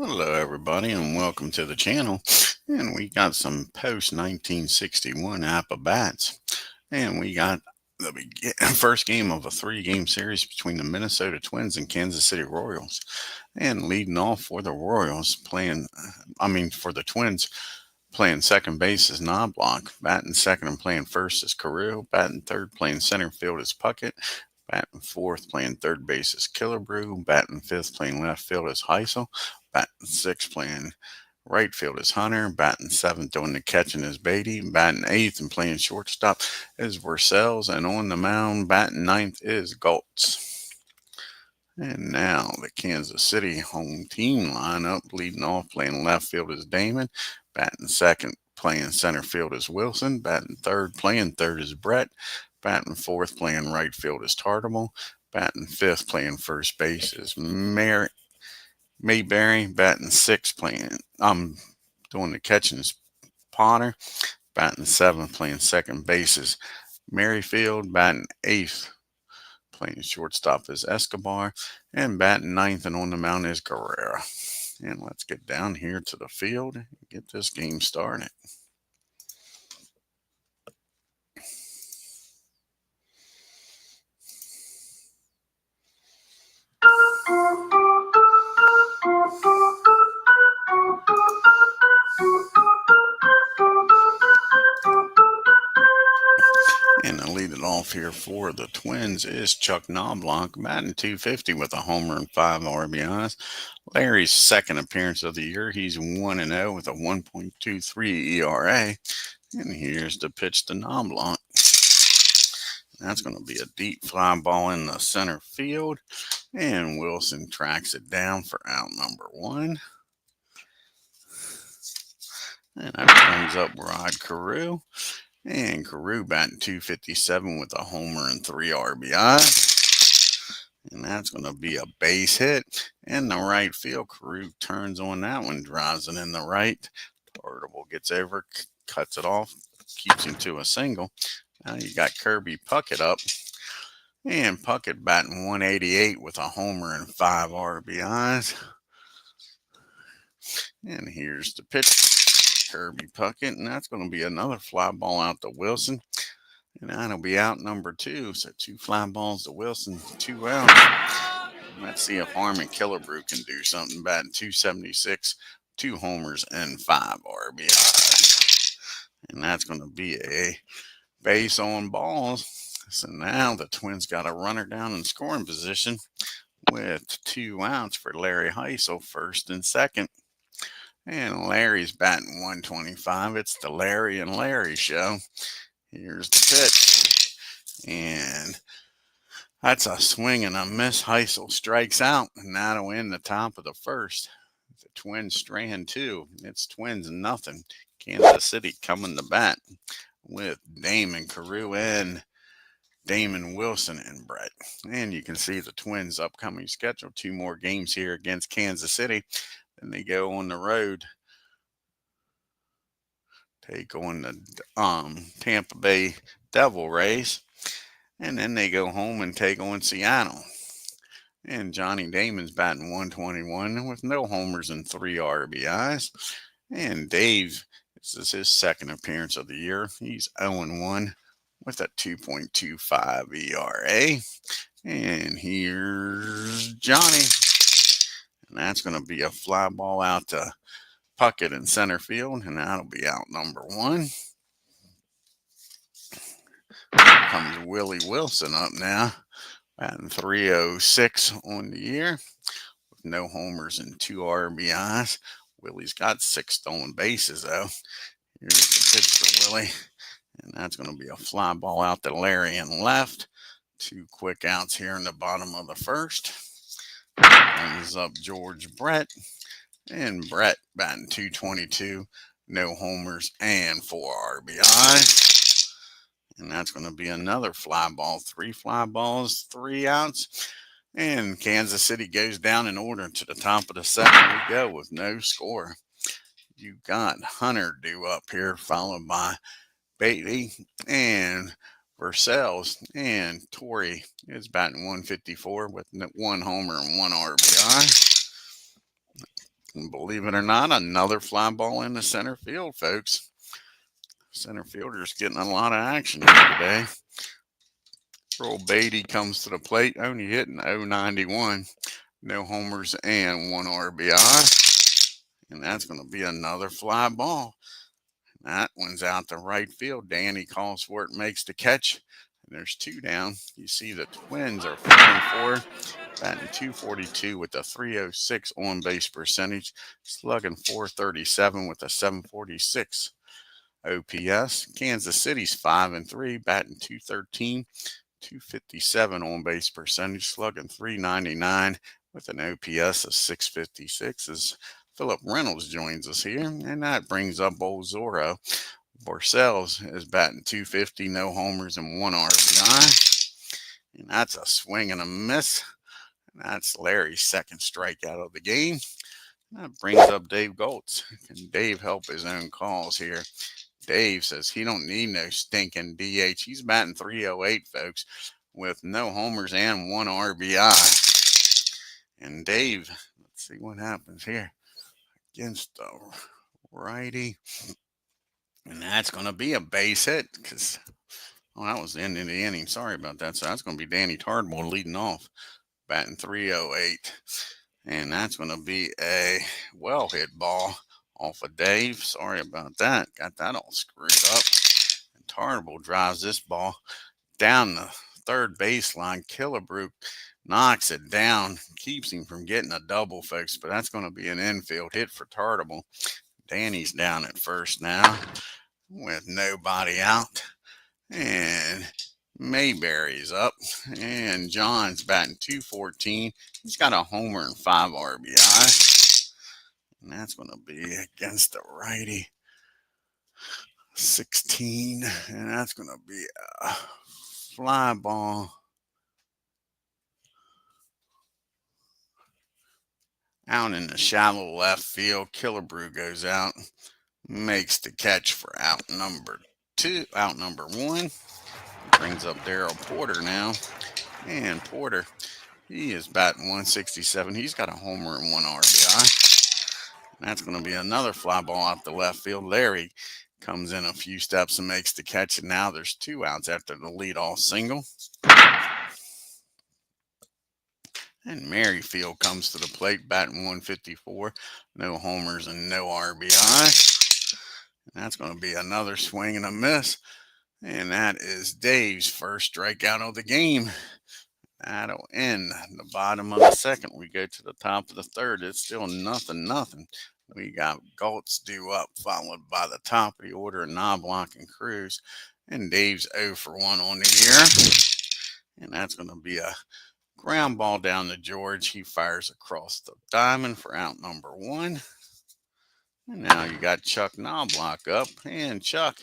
Hello, everybody, and welcome to the channel. And we got some post 1961 Apba bats, and we got the first game of a three-game series between the Minnesota Twins and Kansas City Royals. And leading off for the Royals, for the Twins, playing second base is Knobloch. Batting second and playing first is Carew. Batting third, playing center field is Puckett. Batting fourth, playing third base is Killebrew. Batting fifth, playing left field is Heisel. Batting sixth, playing right field is Hunter. Batting seventh, doing the catching is Beatty. Batting eighth and playing shortstop is Versells. And on the mound, batting ninth is GOLTZ. And now the Kansas City home team lineup, leading off playing left field is Damon. Batting second, playing center field is Wilson. Batting third, playing third is Brett. Batting fourth, playing right field is Tartable. Batting fifth, playing first base is Mayberry. Batting sixth, doing the catching is Potter. Batting seventh, playing second base is Merrifield. Batting eighth, playing shortstop is Escobar. And batting ninth and on the mound is GURA. And let's get down here to the field and get this game started. And to lead it off here for the Twins is Chuck Knobloch, batting .250 with a homer and 5 RBIs. Larry's second appearance of the year. He's 1-0 with a 1.23 ERA. And here's the pitch to Knobloch. That's going to be a deep fly ball in the center field. And Wilson tracks it down for out number one. And that brings up Rod Carew. And Carew batting .257 with a homer and 3 RBIs. And that's going to be a base hit. In the right field, Carew turns on that one, drives it in the right. Tartable gets over, cuts it off, keeps him to a single. Now you got Kirby Puckett up. And Puckett batting .188 with a homer and 5 RBIs. And here's the pitch, Kirby Puckett. And that's going to be another fly ball out to Wilson. And that'll be out number two. So 2 fly balls to Wilson, 2 out. Let's see if Harmon Killebrew can do something. Batting .276, 2 homers, and 5 RBIs. And that's going to be a base on balls. So now the Twins got a runner down in scoring position with 2 outs for Larry Heisel, first and second. And Larry's batting .125. It's the Larry and Larry show. Here's the pitch. And that's a swing and a miss. Heisel strikes out, and that'll end the top of the first. The Twins strand 2. It's Twins nothing. Kansas City coming to bat with Damon Carew and Damon Wilson and Brett. And you can see the Twins' upcoming schedule. 2 more games here against Kansas City. Then they go on the road, take on the Tampa Bay Devil Rays. And then they go home and take on Seattle. And Johnny Damon's batting .121 with no homers and 3 RBIs. And Dave, this is his second appearance of the year. He's 0-1 with a 2.25 ERA. And here's Johnny. And that's going to be a fly ball out to Puckett in center field. And that'll be out number 1. Here comes Willie Wilson up now. Batting .306 on the year with no homers and 2 RBIs. Willie's got 6 stolen bases, though. Here's the pitch to Willie. And that's going to be a fly ball out to Larry and left. 2 quick outs here in the bottom of the first. Brings up George Brett. And Brett batting .222. No homers and 4 RBIs. And that's going to be another fly ball. 3 fly balls, 3 outs. And Kansas City goes down in order to the top of the second. We go with no score. You got Hunter due up here, followed by Beatty and Versells. And Torrey is batting .154 with 1 homer and 1 RBI. And believe it or not, another fly ball in the center field, folks. Center fielder's getting a lot of action here today. Earl Beatty comes to the plate, only hitting .091. No homers and 1 RBI. And that's going to be another fly ball. That one's out to right field. Danny calls for it, makes the catch. And there's 2 down. You see the Twins are 4-4, batting .242 with a .306 on base percentage, slugging .437 with a .746 OPS. Kansas City's 5-3, batting .213, .257 on base percentage, slugging .399 with an OPS of .656. As Philip Reynolds joins us here, and that brings up old Zorro. Parcells is batting .250, no homers and 1 RBI. And that's a swing and a miss. And that's Larry's second strikeout of the game. And that brings up Dave GOLTZ. Can Dave help his own calls here? Dave says he don't need no stinking DH. He's batting .308, folks, with no homers and 1 RBI. And Dave, let's see what happens here against the righty. And that's going to be a base hit because, that was the end of the inning. Sorry about that. So that's going to be Danny Tardwell leading off, batting .308. And that's going to be a well-hit ball off of Dave. Sorry about that. Got that all screwed up. And Tardwell drives this ball down the third baseline. Killebrew knocks it down, keeps him from getting a double, folks. But that's going to be an infield hit for Tardwell. Danny's down at first now with nobody out. And Mayberry's up. And John's batting .214. He's got a homer and 5 RBI. And that's going to be against the righty. 16. And that's going to be a fly ball out in the shallow left field. Killebrew goes out, makes the catch for out number 1. Brings up Darryl Porter now. And Porter, he is batting .167. He's got a homer and 1 RBI. That's going to be another fly ball out the left field. Larry comes in a few steps and makes the catch. And now there's 2 outs after the leadoff single. And Merrifield comes to the plate, batting .154. No homers and no RBI. And that's going to be another swing and a miss. And that is Dave's first strikeout of the game. That'll end the bottom of the second. We go to the top of the third. It's still nothing. We got GOLTZ due up, followed by the top of the order, Knobloch and Cruz. And Dave's 0 for 1 on the year. And that's going to be a ground ball down to George. He fires across the diamond for out number 1. And now you got Chuck Knobloch up. And Chuck,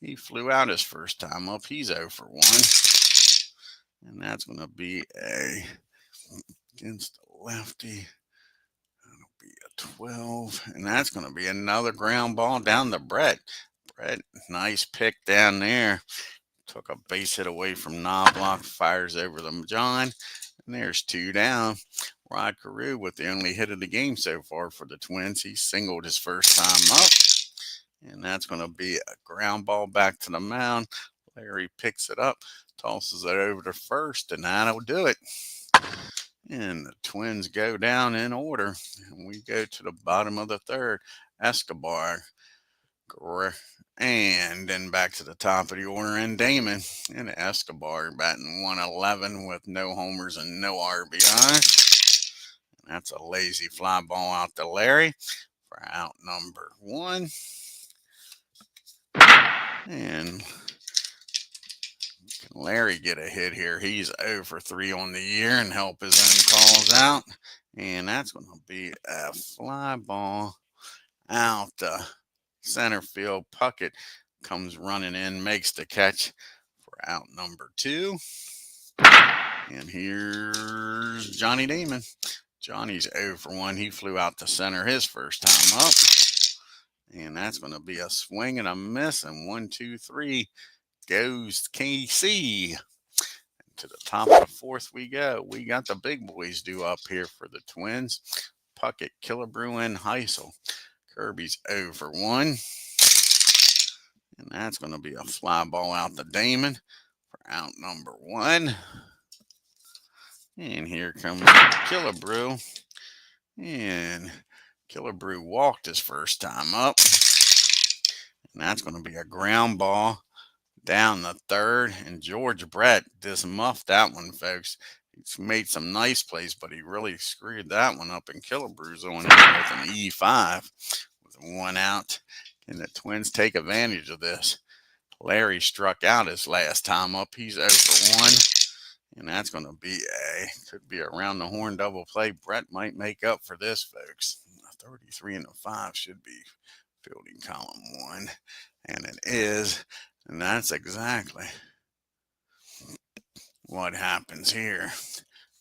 he flew out his first time up. He's 0 for 1. And that's going to be against the lefty. That'll be a 12. And that's going to be another ground ball down to Brett. Brett, nice pick down there. Took a base hit away from Knobloch. Fires over the John. And there's 2 down. Rod Carew with the only hit of the game so far for the Twins. He singled his first time up. And that's going to be a ground ball back to the mound. Larry picks it up, tosses it over to first, and that'll do it. And the Twins go down in order. And we go to the bottom of the third. Escobar, and then back to the top of the order, and Damon. And Escobar batting .111 with no homers and no RBI. And that's a lazy fly ball out to Larry for out number 1. And can Larry get a hit here? He's 0 for 3 on the year and help his own calls out. And that's going to be a fly ball out the center field. Puckett comes running in, makes the catch for out number 2. And here's Johnny Damon. Johnny's 0 for 1. He flew out to center his first time up. And that's going to be a swing and a miss. And 1, 2, 3 goes KC. To the top of the fourth we go. We got the big boys due up here for the Twins. Puckett, Killebrew, and Heisel. Kirby's 0 for 1. And that's going to be a fly ball out to Damon for out number 1. And here comes Killebrew. And Killebrew walked his first time up. And that's going to be a ground ball down the third. And George Brett just muffed that one, folks. He's made some nice plays, but he really screwed that one up. And Killebrew's on here with an E5 with 1 out. Can the Twins take advantage of this? Larry struck out his last time up. He's 0 for 1. And that's going to be could be a round the horn double play. Brett might make up for this, folks. A 33 and a 5 should be fielding column 1. And it is. And that's exactly what happens here.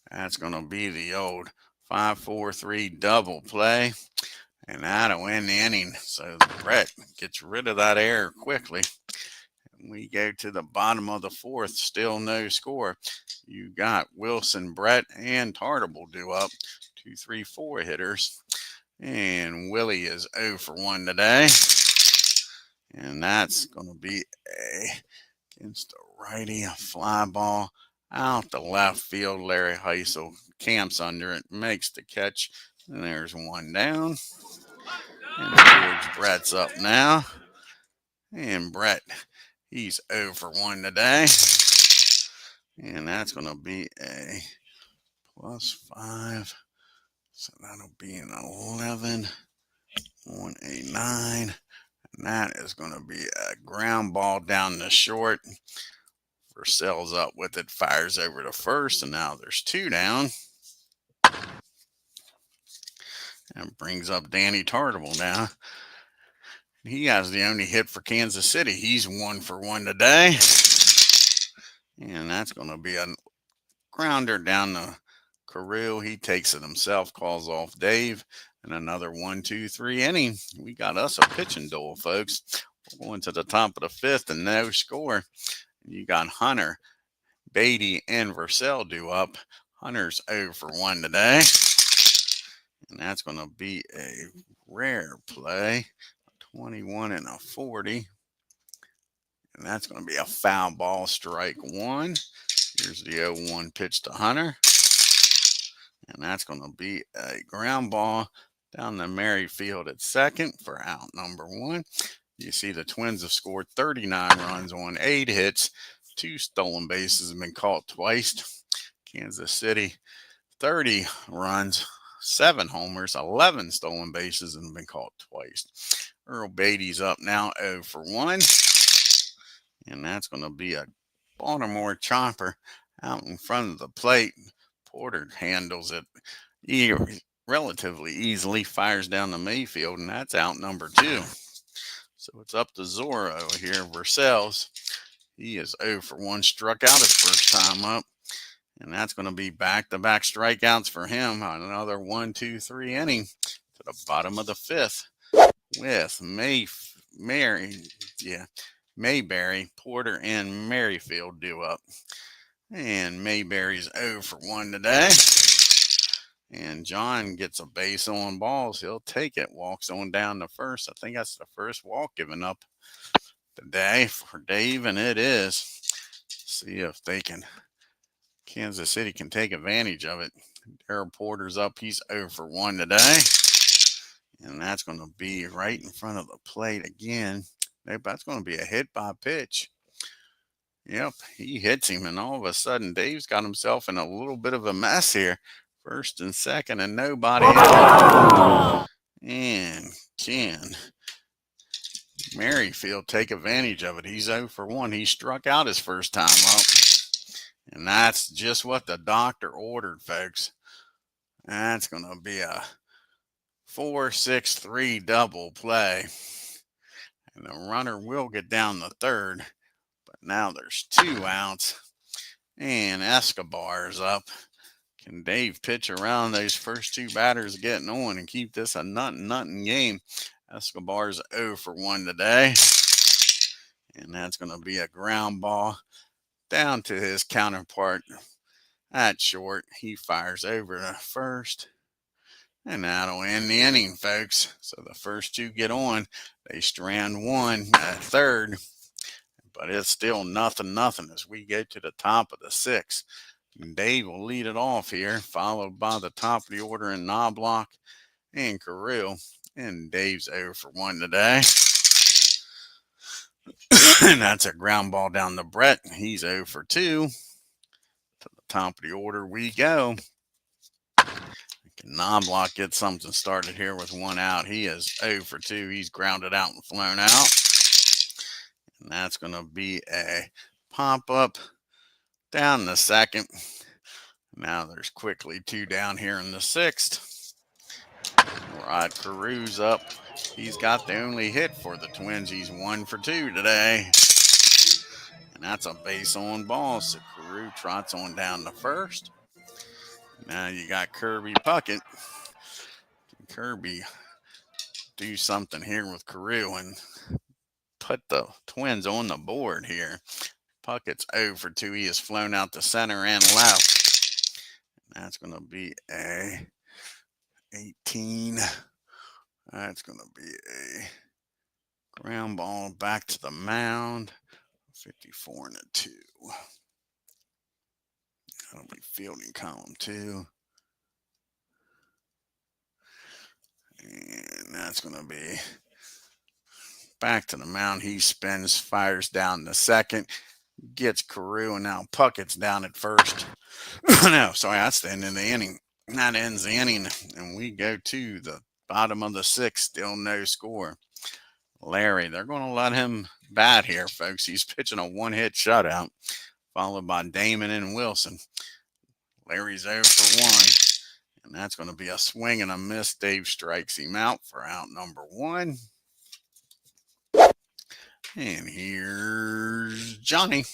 That's going to be the old 5-4-3 double play. And that'll end the inning. So Brett gets rid of that error quickly. And we go to the bottom of the 4th. Still no score. You got Wilson, Brett, and Tartable due up. 2, 3, 4 hitters. And Willie is 0 for 1 today. And that's going to be against the righty, a fly ball out the left field. Larry Heisel camps under it, makes the catch. And there's 1 down. And George Brett's up now. And Brett, he's 0 for 1 today. And that's going to be a +5. So that'll be an 11 on a 9. And that is going to be a ground ball down the short. Purcell's up with it, fires over to first, and now there's 2 down. And brings up Danny Tartable now. He has the only hit for Kansas City. He's 1 for 1 today. And that's going to be a grounder down the Carew. He takes it himself, calls off Dave. And another 1, 2, 3 inning. We got us a pitching duel, folks. We're going to the top of the 5th and no score. You got Hunter, Beatty, and Vercel due up. Hunter's 0 for 1 today. And that's going to be a rare play. 21 and a 40. And that's going to be a foul ball, strike 1. Here's the 0-1 pitch to Hunter. And that's going to be a ground ball down the Merrifield at second for out number 1. You see the Twins have scored 39 runs on 8 hits. 2 stolen bases have been caught twice. Kansas City, 30 runs, 7 homers, 11 stolen bases and been caught twice. Earl Beatty's up now 0 for 1. And that's going to be a Baltimore chopper out in front of the plate. Porter handles it relatively easily, fires down the Mayfield, and that's out number 2. So it's up to Zorro here. Vercels, he is 0 for 1, struck out his first time up. And that's going to be back-to-back strikeouts for him. Another 1, 2, 3 inning to the bottom of the 5th with Mayberry, Porter, and Merrifield due up. And Mayberry's 0 for 1 today. And John gets a base on balls. He'll take it. Walks on down to first. I think that's the first walk given up today for Dave, and it is. See if they can. Kansas City can take advantage of it. Darryl Porter's up. He's 0 for 1 today. And that's going to be right in front of the plate again. That's going to be a hit by pitch. Yep, he hits him, and all of a sudden, Dave's got himself in a little bit of a mess here. First and second, and nobody out. And can Merrifield take advantage of it? He's 0 for 1. He struck out his first time up. And that's just what the doctor ordered, folks. That's going to be a 4-6-3 double play. And the runner will get down the third. But now there's 2 outs. And Escobar's up. Can Dave pitch around those first 2 batters getting on and keep this a nothing game? Escobar's 0 for 1 today. And that's going to be a ground ball down to his counterpart at short. He fires over to first. And that'll end the inning, folks. So the first two get on. They strand one at third, but it's still nothing as we get to the top of the sixth. Dave will lead it off here, followed by the top of the order in Knobloch and Carew. And Dave's 0 for 1 today. And that's a ground ball down to Brett. He's 0 for 2. To the top of the order we go. Can Knobloch get something started here with one out? He is 0 for 2. He's grounded out and flown out. And that's going to be a pop-up down the second. Now there's quickly 2 down here in the sixth. Rod Carew's up. He's got the only hit for the Twins. He's 1 for 2 today. And that's a base on ball. So Carew trots on down to first. Now you got Kirby Puckett. Can Kirby do something here with Carew and put the Twins on the board here? Puckett's 0 for 2. He has flown out the center and left. That's going to be a 18. That's going to be a ground ball back to the mound. 54 and a 2. That'll be fielding column 2. And that's going to be back to the mound. He spins, fires down the second, gets Carew, and now Puckett's down at first. No, sorry, that's the end of the inning. That ends the inning, and we go to the bottom of the sixth, still no score. Larry, they're going to let him bat here, folks. He's pitching a one-hit shutout, followed by Damon and Wilson. Larry's 0 for 1, and that's going to be a swing and a miss. Dave strikes him out for out number 1. And here's Johnny.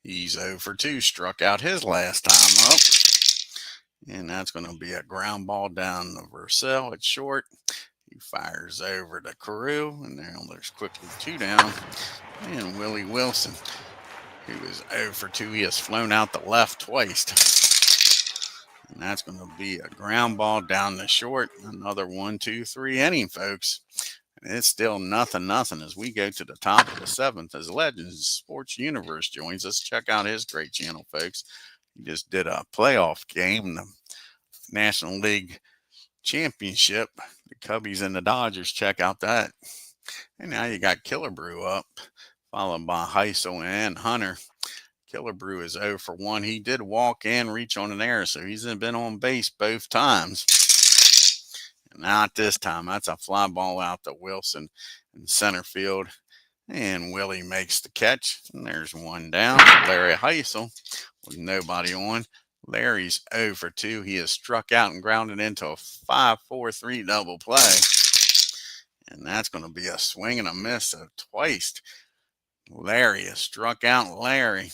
He's 0 for 2, struck out his last time up. And that's going to be a ground ball down to Vercel at short. He fires over to Carew, and now there's quickly 2 down. And Willie Wilson, who is 0 for 2, he has flown out the left twice. And that's going to be a ground ball down the short. Another 1, 2, 3 inning, folks. And it's still nothing as we go to the top of the seventh as Legends Sports Universe joins us. Check out his great channel, folks. He just did a playoff game, the National League Championship. The Cubbies and the Dodgers. Check out that. And now you got Killebrew up, followed by Heisel and Hunter. Killebrew is 0 for 1. He did walk and reach on an error, so he's been on base both times. And not this time. That's a fly ball out to Wilson in center field. And Willie makes the catch. And there's 1 down. Larry Heisel with nobody on. Larry's 0 for 2. He is struck out and grounded into a 5-4-3 double play. And that's going to be a swing and a miss twice. Larry is struck out. Larry.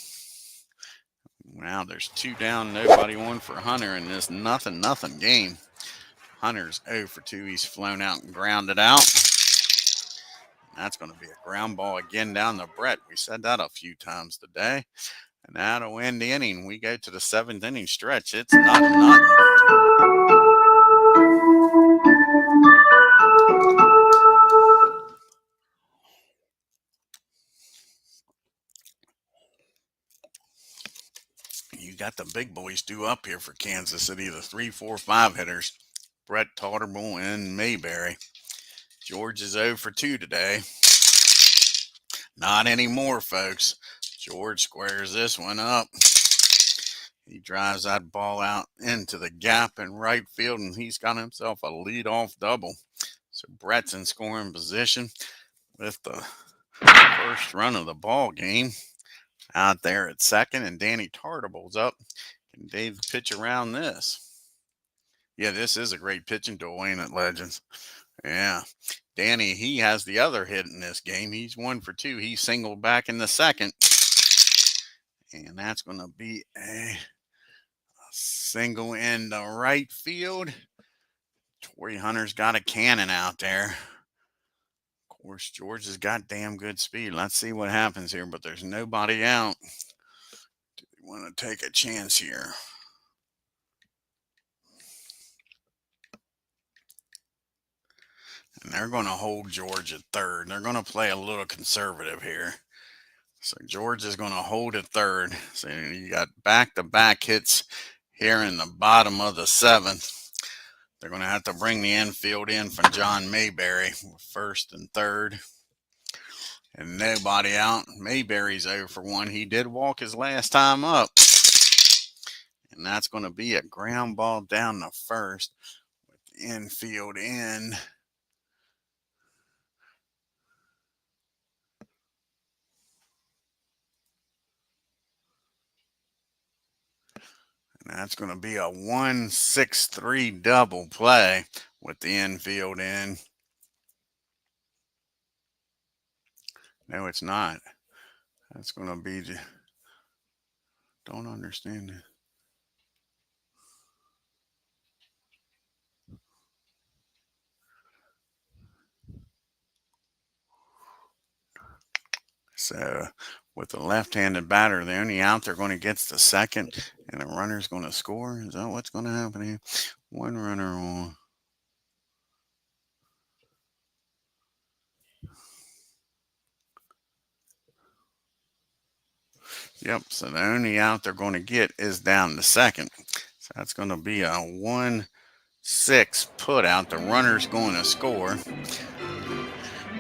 Now there's 2 down, nobody on for Hunter in this nothing game. Hunter's 0 for 2. He's flown out and grounded out. That's going to be a ground ball again down to Brett. We said that a few times today. And that'll end the inning. We go to the 7th inning stretch. It's nothing. You got the big boys due up here for Kansas City, the 3, 4, 5 hitters. Brett Totterbull and Mayberry. George is 0 for 2 today. Not anymore, folks. George squares this one up. He drives that ball out into the gap in right field, and he's got himself a leadoff double. So Brett's in scoring position with the first run of the ball game out there at second, and Danny Tartable's up. Can Dave pitch around this? Yeah, this is a great pitching duel, ain't it, Legends? Yeah. Danny, he has the other hit in this game. He's 1 for 2. He singled back in the second. And that's going to be a single in the right field. Torrey Hunter's got a cannon out there. Of course, George has got damn good speed. Let's see what happens here, but there's nobody out. Do we want to take a chance here? And they're going to hold George at third. They're going to play a little conservative here. So George is going to hold at third. So you got back-to-back hits here in the bottom of the seventh. They're going to have to bring the infield in from John Mayberry with first and third. And nobody out. Mayberry's 0 for 1. He did walk his last time up. And that's going to be a ground ball down the first with the infield in. And that's going to be a 1-6-3 double play with the infield in. No, it's not. That's going to be, don't understand it. So with the left-handed batter, the only out they're going to get the second, and the runner's going to score. Is that what's going to happen here? One runner on. Yep, so the only out they're going to get is down the second. So that's going to be a 1-6 put out. The runner's going to score.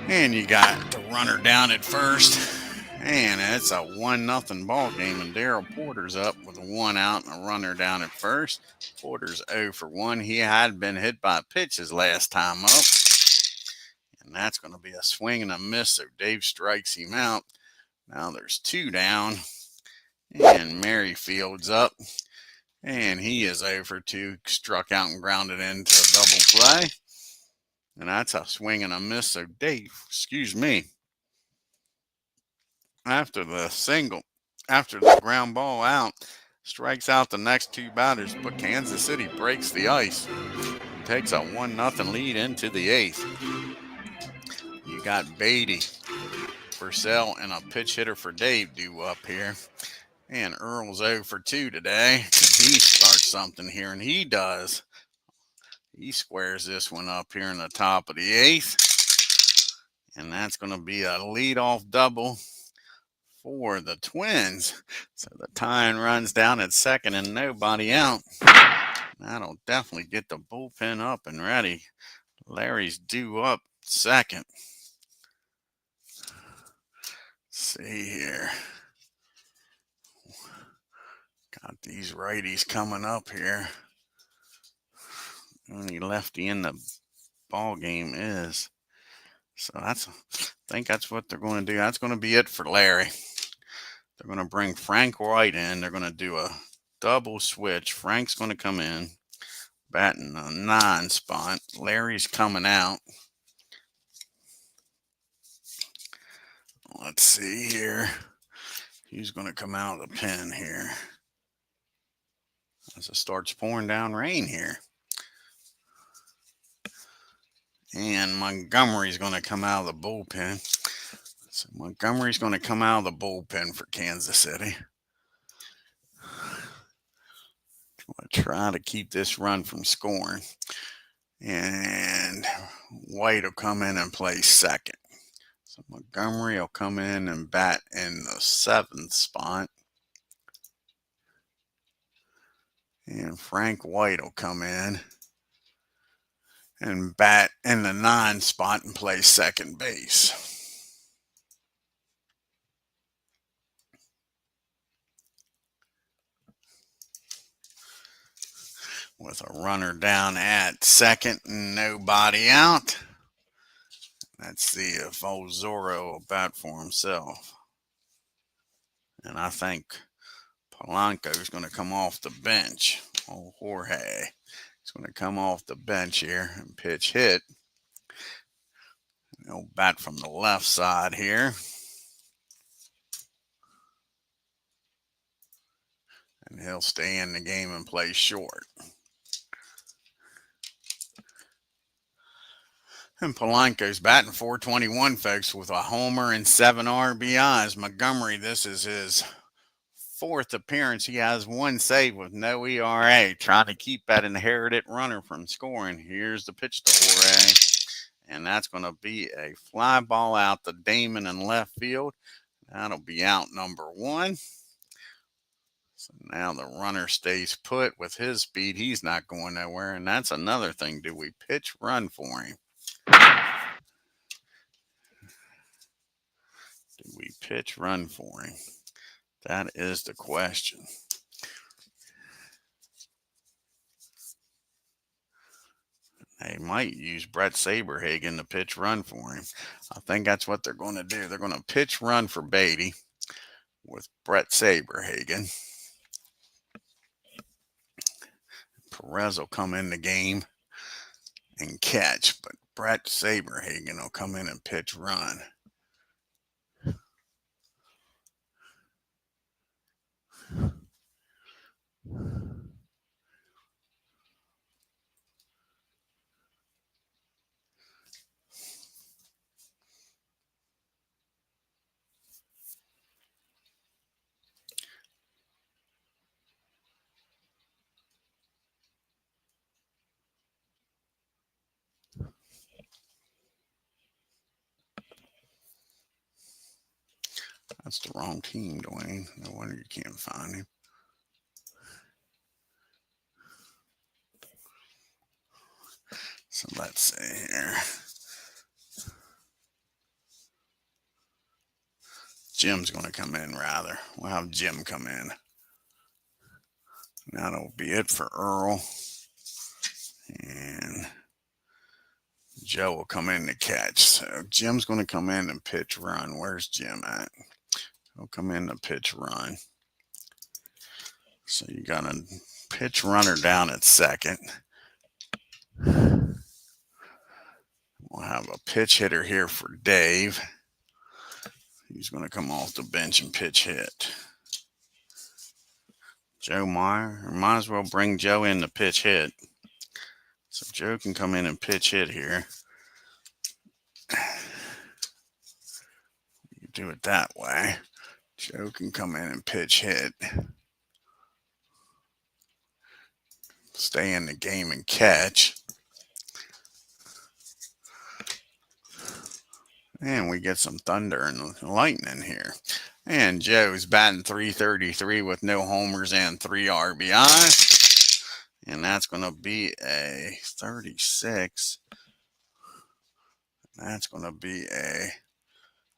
And you got the runner down at first. And it's a 1-0 ball game. And Daryl Porter's up with 1 out and a runner down at first. Porter's 0 for 1. He had been hit by a pitch his last time up. And that's going to be a swing and a miss. So Dave strikes him out. Now there's 2 down. And Merrifield's up. And he is 0 for 2. Struck out and grounded into a double play. And that's a swing and a miss. So Dave, after the ground ball out, strikes out the next 2 batters, but Kansas City breaks the ice. Takes a 1-0 lead into the 8th. You got Beatty, Purcell, and a pitch hitter for Dave due up here. And Earl's 0 for 2 today. He starts something here, and he does. He squares this one up here in the top of the 8th. And that's going to be a leadoff double for the Twins. So the tying runs down at second and nobody out. That'll definitely get the bullpen up and ready. Larry's due up second. Let's see here. Got these righties coming up here. Only lefty in the ball game is. So I think that's what they're going to do. That's going to be it for Larry. They're going to bring Frank White in. They're going to do a double switch. Frank's going to come in, batting a 9 spot. Larry's coming out. Let's see here. He's going to come out of the pen here as it starts pouring down rain here. And Montgomery's going to come out of the bullpen. So Montgomery's going to come out of the bullpen for Kansas City. I'm going to try to keep this run from scoring. And White will come in and play second. So Montgomery will come in and bat in the 7th spot. And Frank White will come in and bat in the 9 spot and play second base. With a runner down at second and nobody out. Let's see if old Zorro will bat for himself. And I think Polanco's going to come off the bench. Old Jorge is going to come off the bench here and pitch hit. He'll bat from the left side here. And he'll stay in the game and play short. And Polanco's batting .421, folks, with a homer and 7 RBIs. Montgomery, this is his 4th appearance. He has 1 save with no ERA, trying to keep that inherited runner from scoring. Here's the pitch to Jorge. and that's going to be a fly ball out to Damon in left field. That'll be out number 1. So now the runner stays put with his speed. He's not going nowhere, and that's another thing. Do we pitch run for him? Do we pitch run for him? That is the question. They might use Brett Saberhagen to pitch run for him. I think that's what they're going to do. They're going to pitch run for Beatty with Brett Saberhagen. Perez will come in the game and catch, but Brett Saberhagen will come in and pitch run. That's the wrong team, Dwayne. No wonder you can't find him. So let's see here. Jim's going to come in, rather. We'll have Jim come in. That'll be it for Earl. And Joe will come in to catch. So Jim's going to come in and pitch run. Where's Jim at? He'll come in to pitch run. So you got a pitch runner down at second. We'll have a pitch hitter here for Dave. He's going to come off the bench and pitch hit. Joe Meyer. Might as well bring Joe in to pitch hit. So Joe can come in and pitch hit here. You do it that way. Joe can come in and pitch hit. Stay in the game and catch. And we get some thunder and lightning here. And Joe's batting .333 with no homers and 3 RBIs. And that's going to be a 36. That's going to be a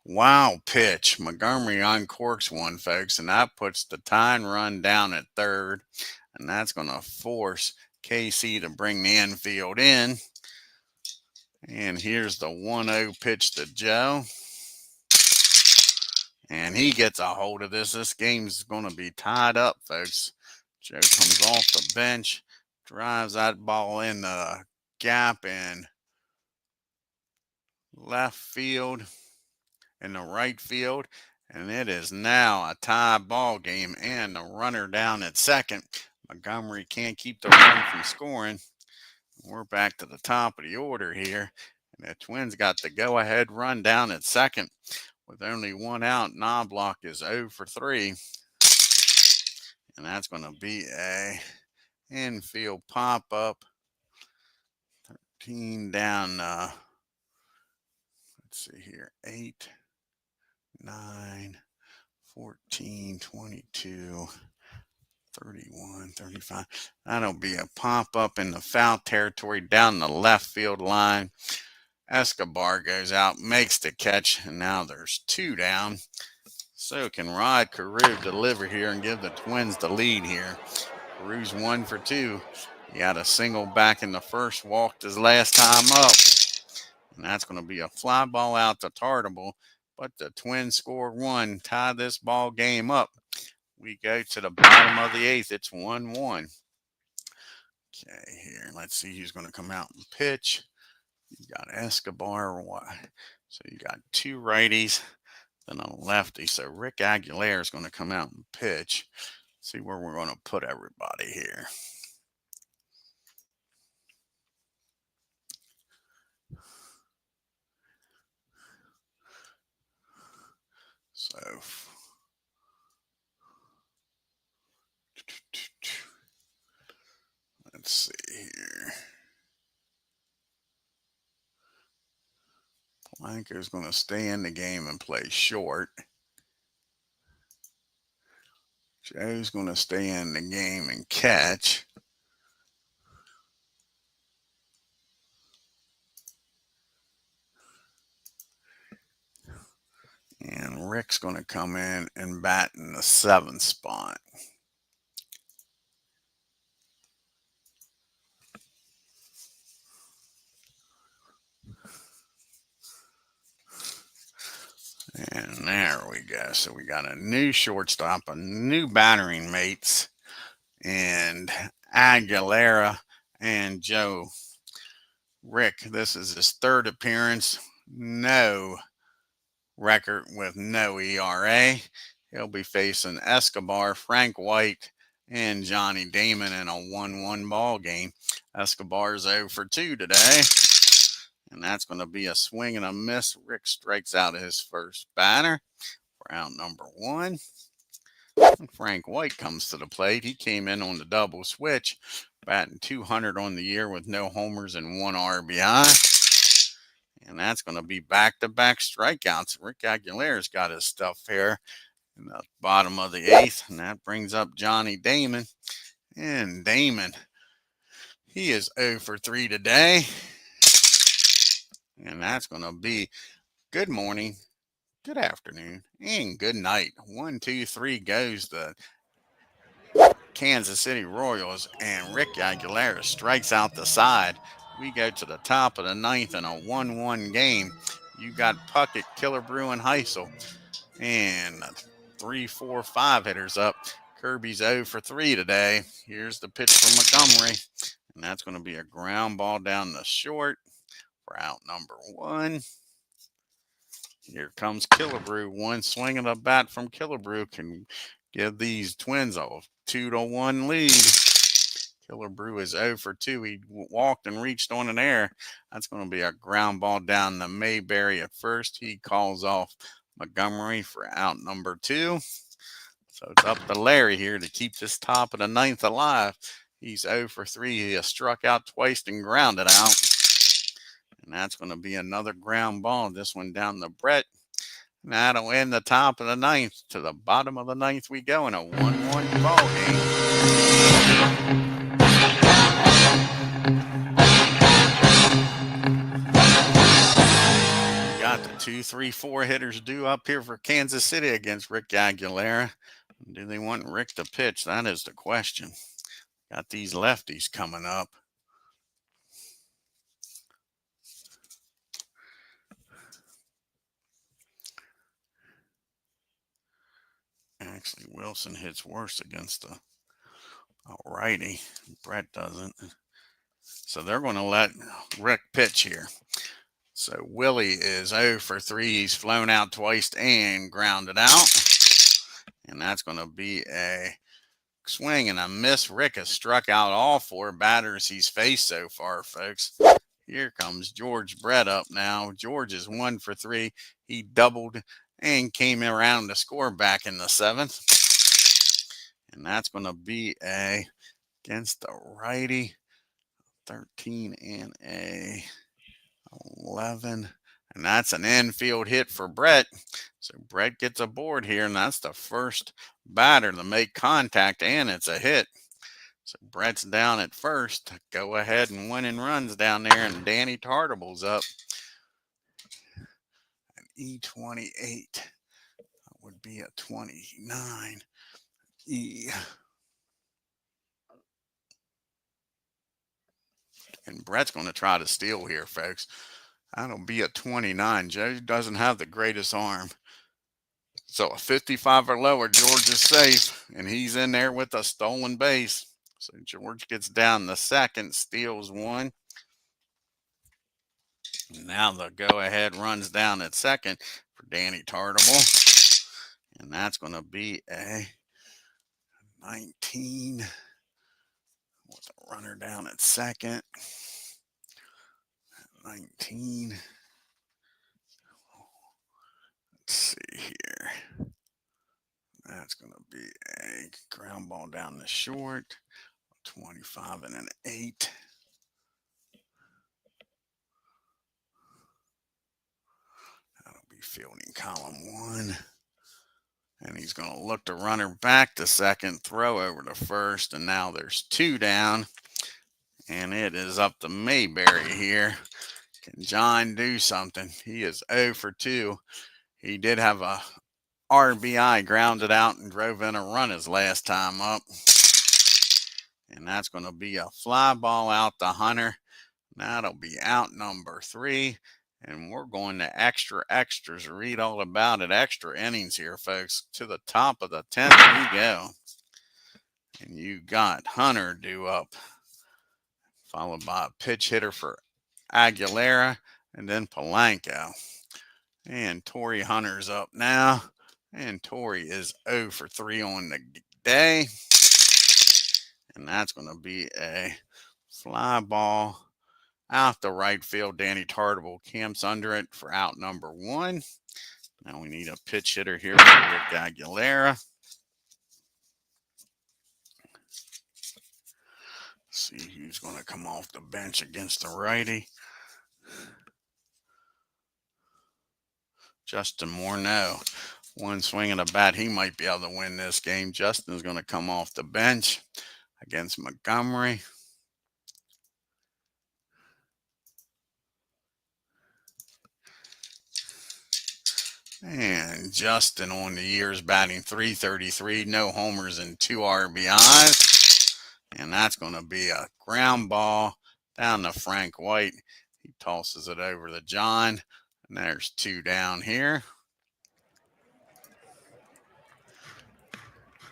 wow pitch. Montgomery uncorks one, folks, and that puts the tying run down at third. And that's going to force KC to bring the infield in. And here's the 1-0 pitch to Joe. And he gets a hold of this. This game's going to be tied up, folks. Joe comes off the bench, drives that ball in the gap in left field, in the right field. And it is now a tie ball game and the runner down at second. Montgomery can't keep the run from scoring. We're back to the top of the order here. And the Twins got the go-ahead run down at second with only 1 out. Knobloch is 0 for 3. And that's going to be a infield pop-up. 13 down. Let's see here. 8, 9, 14, 22, 31, 35. That'll be a pop-up in the foul territory down the left field line. Escobar goes out, makes the catch, and now there's 2 down. So can Rod Carew deliver here and give the Twins the lead here? Carew's 1 for 2. He had a single back in the first, walked his last time up. And that's going to be a fly ball out to Tartable. But the Twins score 1, tie this ball game up. We go to the bottom of the 8th. It's 1-1. Okay, here. Let's see who's going to come out and pitch. You got Escobar or what? So you got 2 righties, then a lefty. So Rick Aguilera is going to come out and pitch. See where we're going to put everybody here. So let's see here. Blanco's going to stay in the game and play short. Joe's going to stay in the game and catch. And Rick's going to come in and bat in the 7th spot. And there we go. So we got a new shortstop, a new battering mates, and Aguilera and Joe. Rick, this is his 3rd appearance. No record with no ERA. He'll be facing Escobar, Frank White, and Johnny Damon in a 1-1 ball game. Escobar's 0 for 2 today. And that's going to be a swing and a miss. Rick strikes out his first batter for out number 1. Frank White comes to the plate. He came in on the double switch, batting .200 on the year with no homers and 1 RBI. And that's going to be back-to-back strikeouts. Rick Aguilera's got his stuff here in the bottom of the 8th. And that brings up Johnny Damon. And Damon, he is 0 for 3 today. And that's going to be good morning, good afternoon, and good night. 1, 2, 3 goes the Kansas City Royals, and Rick Aguilera strikes out the side. We go to the top of the 9th in a 1-1 game. You got Puckett, Killebrew, and Heisel, and 3, 4, 5 hitters up. Kirby's 0 for 3 today. Here's the pitch from Montgomery, and that's going to be a ground ball down the short for out number 1. Here comes Killebrew. One swing of the bat from Killebrew can give these Twins a 2-1 lead. Killebrew is 0 for 2. He walked and reached on an error. That's going to be a ground ball down the Mayberry at first. He calls off Montgomery for out number 2. So it's up to Larry here to keep this top of the 9th alive. He's 0 for 3. He has struck out twice and grounded out. And that's going to be another ground ball. This one down to Brett. And that'll end the top of the 9th. To the bottom of the 9th we go in a 1-1 ball game. We got the 2, 3, 4 hitters due up here for Kansas City against Rick Aguilera. Do they want Rick to pitch? That is the question. Got these lefties coming up. Actually, Wilson hits worse against the righty. Brett doesn't. So they're going to let Rick pitch here. So Willie is 0 for 3. He's flown out twice and grounded out. And that's going to be a swing and a miss. Rick has struck out all 4 batters he's faced so far, folks. Here comes George Brett up now. George is 1 for 3. He doubled and came around to score back in the 7th. And that's going to be against the righty. 13 and a 11. And that's an infield hit for Brett. So Brett gets a board here, and that's the first batter to make contact, and it's a hit. So Brett's down at first. Go ahead and winning runs down there, and Danny Tartable's up. An E28. That would be a 29. E. And Brett's going to try to steal here, folks. That'll be a 29. Joe doesn't have the greatest arm. So a 55 or lower, George is safe, and he's in there with a stolen base. So George gets down the second, steals one. Now the go-ahead runs down at second for Danny Tartable. And that's going to be a 19 with a runner down at second. 19. Let's see here. That's going to be a ground ball down the short. 25 and an 8. fielding column 1. And he's going to look the runner back to second, throw over to first, and now there's 2 down. And it is up to Mayberry here. Can John do something? He is 0 for 2. He did have a RBI, grounded out and drove in a run his last time up. And that's going to be a fly ball out to Hunter. That'll be out number 3. And we're going to extras. Read all about it. Extra innings here, folks. To the top of the 10th we go. And you got Hunter due up, followed by a pitch hitter for Aguilera, and then Polanco. And Torrey Hunter's up now. And Torrey is 0 for 3 on the day. And that's going to be a fly ball out the right field. Danny Tartable camps under it for out number 1. Now we need a pitch hitter here for Rick Aguilera. See who's going to come off the bench against the righty. Justin Morneau. One swing of the bat, he might be able to win this game. Justin's going to come off the bench against Montgomery. And Justin on the year's batting .333, no homers and 2 RBIs. And that's going to be a ground ball down to Frank White. He tosses it over to John. And there's 2 down here.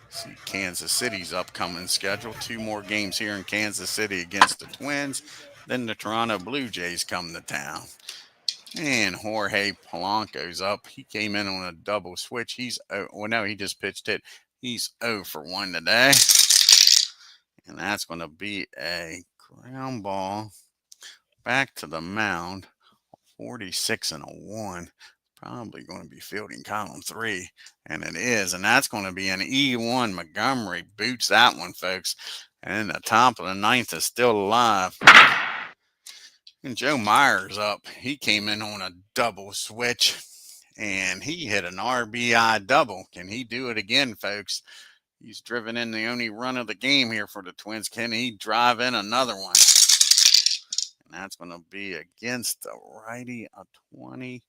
See Kansas City's upcoming schedule. 2 more games here in Kansas City against the Twins. Then the Toronto Blue Jays come to town. And Jorge Polanco's up. He came in on a double switch. He just pitched it. He's 0 for 1 today. And that's going to be a ground ball back to the mound. 46 and a 1. Probably going to be fielding column 3. And it is. And that's going to be an E1. Montgomery boots that one, folks. And the top of the 9th is still alive. And Joe Myers up. He came in on a double switch, and he hit an RBI double. Can he do it again, folks? He's driven in the only run of the game here for the Twins. Can he drive in another one? And that's going to be against the righty, a 20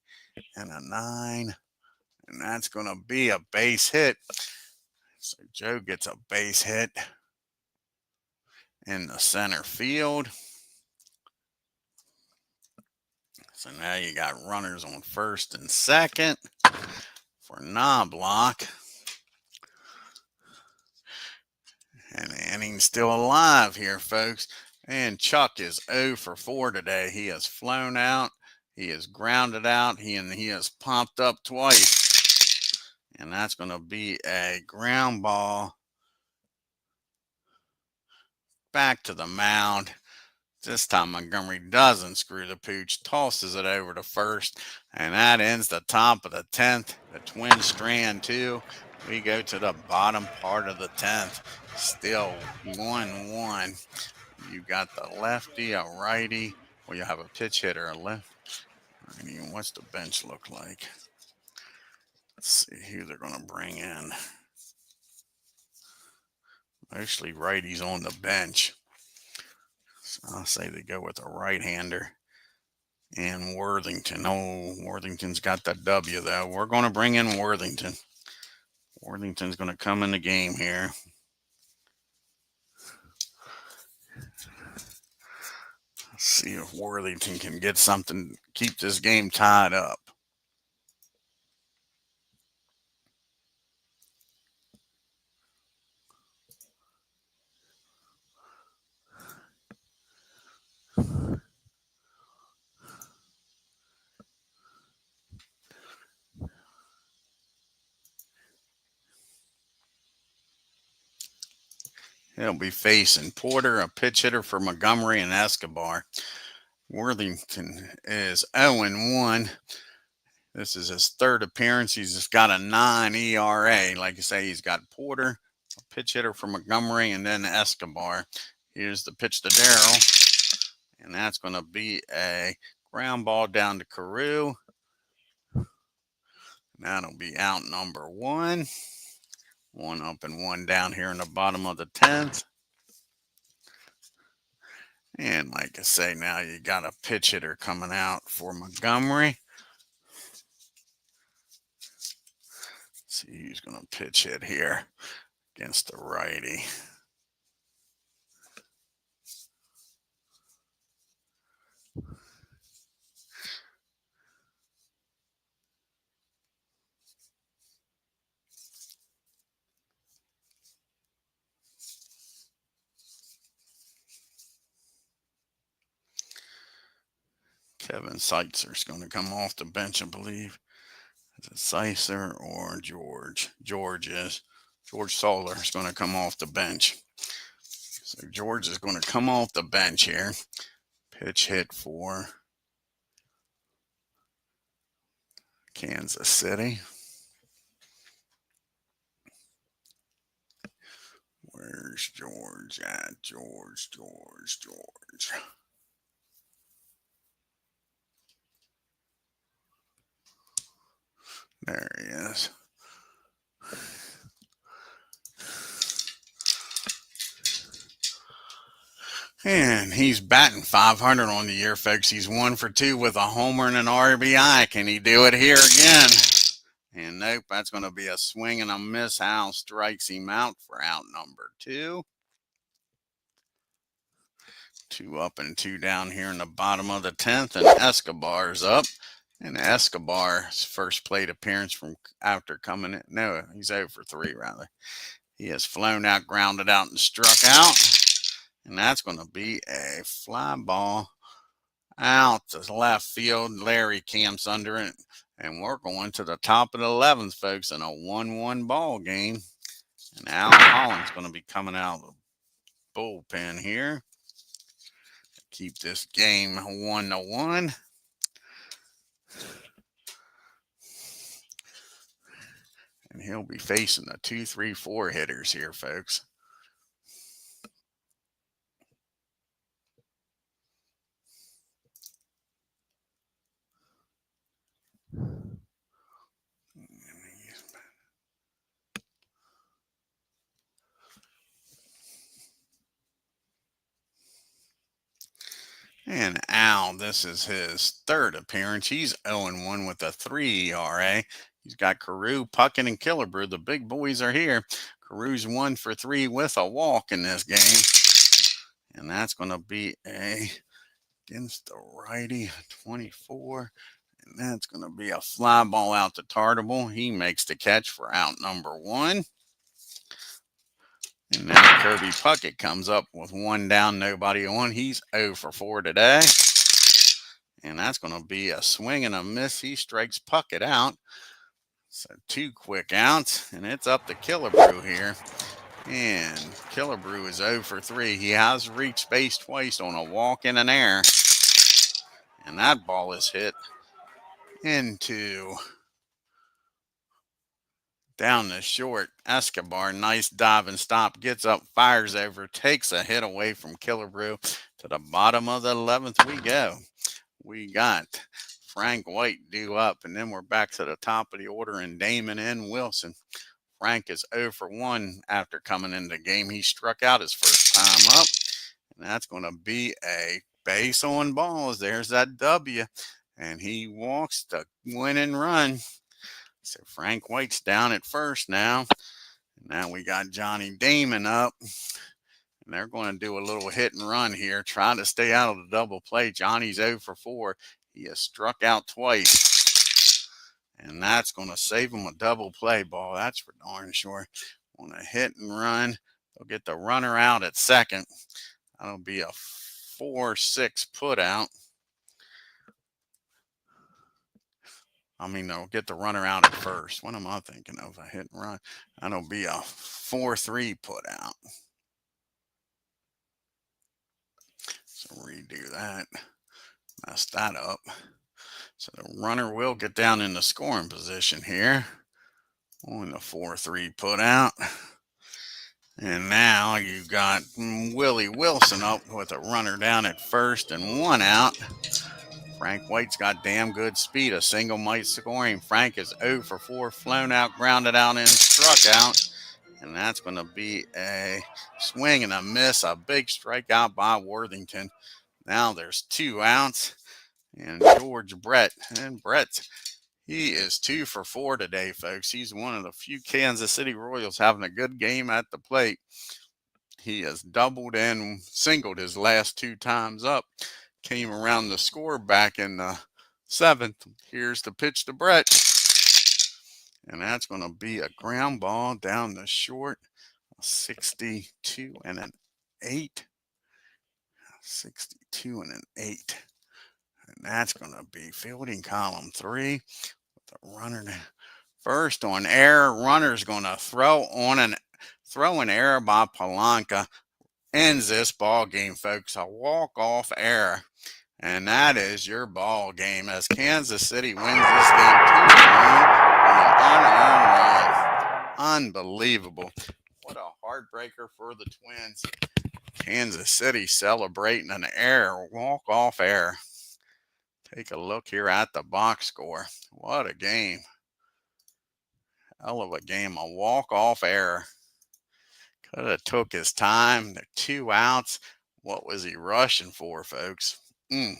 and a 9. And that's going to be a base hit. So Joe gets a base hit in the center field. So now you got runners on first and second for Knobloch. And the inning's still alive here, folks. And Chuck is 0 for 4 today. He has flown out. He has grounded out. He has popped up twice. And that's going to be a ground ball back to the mound. This time Montgomery doesn't screw the pooch, tosses it over to first, and that ends the top of the 10th. The Twins strand 2. We go to the bottom part of the 10th. Still 1-1. You got the lefty, a righty. Well, you have a pitch hitter, a left. Righty. What's the bench look like? Let's see who they're going to bring in. Mostly righties on the bench. I'll say they go with a right-hander and Worthington. Oh, Worthington's got the W, though. We're going to bring in Worthington. Worthington's going to come in the game here. Let's see if Worthington can get something, keep this game tied up. He'll be facing Porter, a pitch hitter for Montgomery and Escobar. Worthington is 0-1. This is his 3rd appearance. He's just got a 9 ERA. Like I say, he's got Porter, a pitch hitter for Montgomery, and then Escobar. Here's the pitch to Darrell. And that's going to be a ground ball down to Carew. That'll be out number one. One up and one down here in the bottom of the 10th. And like I say, now you got a pitch hitter coming out for Montgomery. See who's going to pitch hit here against the righty. Kevin Seitzer's going to come off the bench, I believe. Is it Seitzer or George? George Soler is going to come off the bench. So George is going to come off the bench here. Pitch hit for Kansas City. Where's George at? George. There he is. And he's batting 500 on the year, folks. He's 1 for 2 with a homer and an RBI. Can he do it here again? And nope, that's going to be a swing and a miss. Hal strikes him out for out number 2. 2 up and 2 down here in the bottom of the 10th. And Escobar's up. And Escobar's first plate appearance from after coming in. No, he's 0 for 3, rather. He has flown out, grounded out, and struck out. And that's going to be a fly ball out to left field. Larry camps under it. And we're going to the top of the 11th, folks, in a 1-1 ball game. And Al Holland's going to be coming out of the bullpen here. Keep this game 1-1. And he'll be facing the 2, 3, 4 hitters here, folks. And Al, this is his 3rd appearance. He's 0-1 with a 3 ERA. He's got Carew, Puckett, and Killebrew. The big boys are here. Carew's 1 for 3 with a walk in this game. And that's going to be against the righty, 24. And that's going to be a fly ball out to Tartable. He makes the catch for out number 1. And now Kirby Puckett comes up with 1 down, nobody on. He's 0 for 4 today. And that's going to be a swing and a miss. He strikes Puckett out. So 2 quick outs, and it's up to Killebrew here. And Killebrew is 0 for 3. He has reached base twice on a walk and an error. And that ball is hit into down the short. Escobar, nice dive and stop, gets up, fires over, takes a hit away from Killebrew. To the bottom of the 11th we go. We got Frank White due up, and then we're back to the top of the order, and Damon and Wilson. Frank is 0 for 1 after coming into the game. He struck out his first time up, and that's going to be a base on balls. There's that W, and he walks the winning run. So Frank White's down at first now. Now we got Johnny Damon up. And they're going to do a little hit and run here, trying to stay out of the double play. Johnny's 0 for 4. He has struck out twice. And that's going to save him a double play ball. That's for darn sure. On a hit and run, they'll get the runner out at second. That'll be a 4-6 put out. I mean, they'll get the runner out at first. What am I thinking of? A hit and run. That'll be a 4-3 put out. So redo that. Mess that up. So the runner will get down in the scoring position here on the 4-3 put out. And now you got Willie Wilson up with a runner down at first and 1 out. Frank White's got damn good speed. A single might score him. Frank is 0 for 4, flown out, grounded out, and struck out. And that's going to be a swing and a miss. A big strikeout by Worthington. Now there's 2 outs. And George Brett. And Brett, he is 2 for 4 today, folks. He's one of the few Kansas City Royals having a good game at the plate. He has doubled and singled his last 2 times up. Came around the score back in the 7th. Here's the pitch to Brett. And that's going to be a ground ball down the short. 62 and an 8. 62 and an 8. And that's going to be fielding column 3 with a runner first on error. Runner's going to throw an error by Palanca. Ends this ball game, folks. A walk-off error. And that is your ball game as Kansas City wins this game 2-1 on an unearned run. Unbelievable. What a heartbreaker for the Twins. Kansas City celebrating an error, walk-off error. Take a look here at the box score. What a game. Hell of a game. A walk-off error. Could have took his time. They're 2 outs. What was he rushing for, folks? And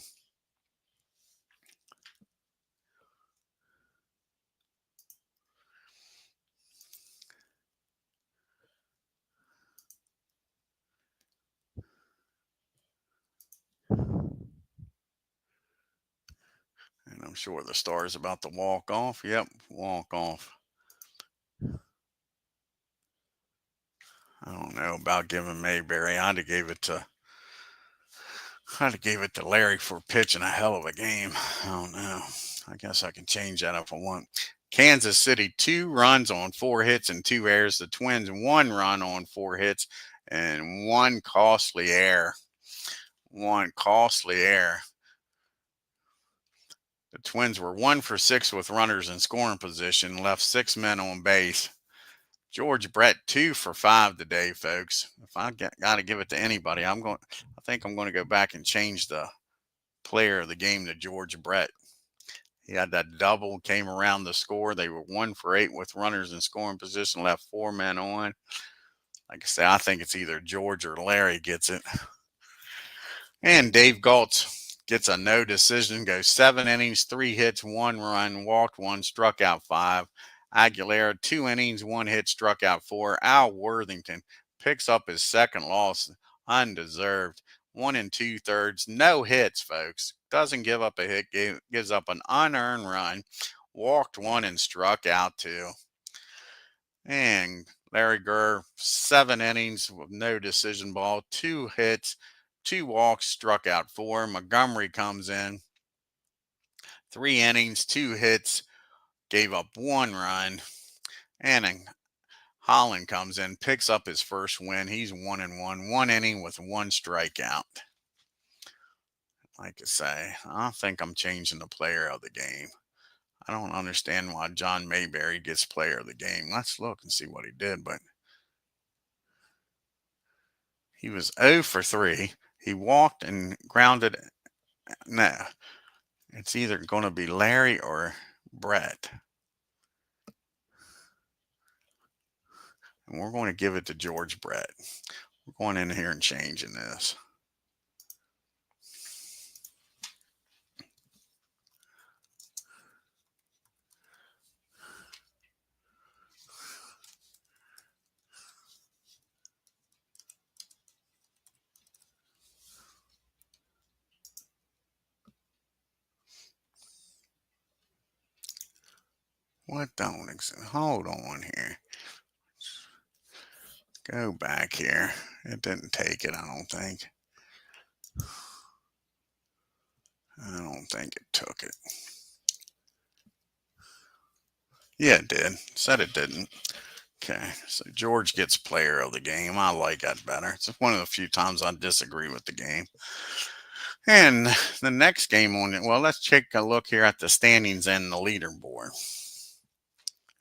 I'm sure the Star's about to walk off. Yep, walk off. I don't know about giving Mayberry. I'd have gave it to Larry for pitching a hell of a game. I don't know. I guess I can change that if I want. Kansas City 2 runs on 4 hits and 2 errors. The Twins 1 run on 4 hits and 1 costly error. 1 costly error. The Twins were 1 for 6 with runners in scoring position, left 6 men on base. George Brett 2 for 5 today, folks. If I got to give it to anybody, I think I'm going to go back and change the player of the game to George Brett. He had that double, came around the score. They were 1 for 8 with runners in scoring position, left 4 men on. Like I say, I think it's either George or Larry gets it. And Dave GOLTZ gets a no decision, goes 7 innings, 3 hits, 1 run, walked 1, struck out 5. Aguilera, 2 innings, 1 hit, struck out 4. Al Worthington picks up his second loss, undeserved. 1 2/3, no hits, folks. Doesn't give up a hit, gives up an unearned run, walked 1 and struck out 2. And Larry GURA, 7 innings with no decision ball, 2 hits, 2 walks, struck out 4. Montgomery comes in, 3 innings, 2 hits, gave up 1 run. And Holland comes in, picks up his first win. He's 1-1, 1 inning with 1 strikeout. Like I say, I think I'm changing the player of the game. I don't understand why John Mayberry gets player of the game. Let's look and see what he did, but he was 0 for 3. He walked and grounded. No, it's either going to be Larry or Brett. And we're going to give it to George Brett. We're going in here and changing this. What don't exist? Hold on here. Go back here. It didn't take it, I don't think. I don't think it took it. Yeah, it did. Said it didn't. Okay, so George gets player of the game. I like that better. It's one of the few times I disagree with the game. And the next game on it, well, let's take a look here at the standings and the leaderboard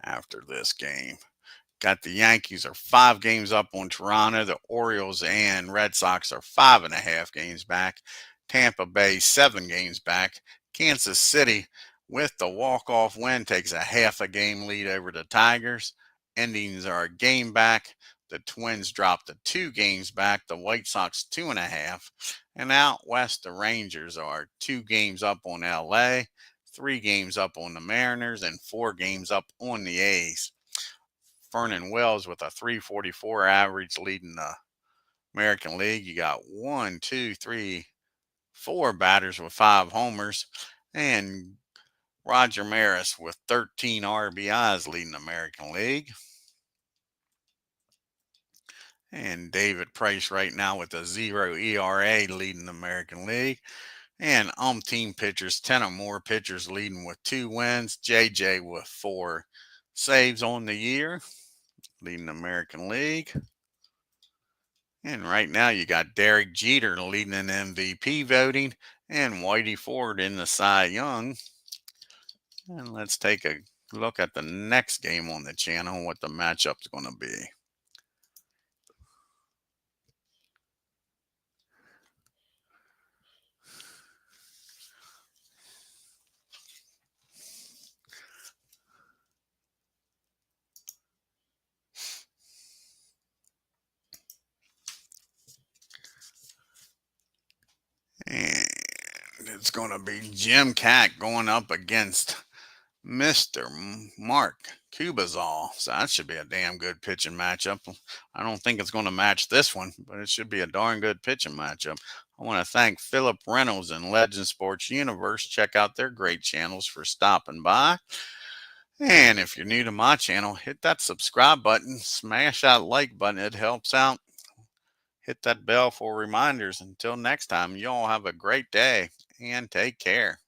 after this game. Got the Yankees are 5 games up on Toronto. The Orioles and Red Sox are 5.5 games back. Tampa Bay 7 games back. Kansas City, with the walk-off win, takes a half a game lead over the Tigers. Indians are a game back. The Twins drop to 2 games back. The White Sox 2.5. And out west, the Rangers are 2 games up on LA, 3 games up on the Mariners, and 4 games up on the A's. Vernon Wells with a 344 average leading the American League. You got 1, 2, 3, 4 batters with 5 homers. And Roger Maris with 13 RBIs leading the American League. And David Price right now with a 0 ERA leading the American League. And team pitchers, 10 or more pitchers leading with 2 wins. JJ with 4 saves on the year, leading the American League. And right now you got Derek Jeter leading in MVP voting and Whitey Ford in the Cy Young. And let's take a look at the next game on the channel, what the matchup's going to be. And it's going to be Jim Cack going up against Mr. Mark Kubazal. So that should be a damn good pitching matchup. I don't think it's going to match this one, but it should be a darn good pitching matchup. I want to thank Philip Reynolds and Legend Sports Universe. Check out their great channels for stopping by. And if you're new to my channel, hit that subscribe button, smash that like button. It helps out. Hit that bell for reminders. Until next time, y'all have a great day and take care.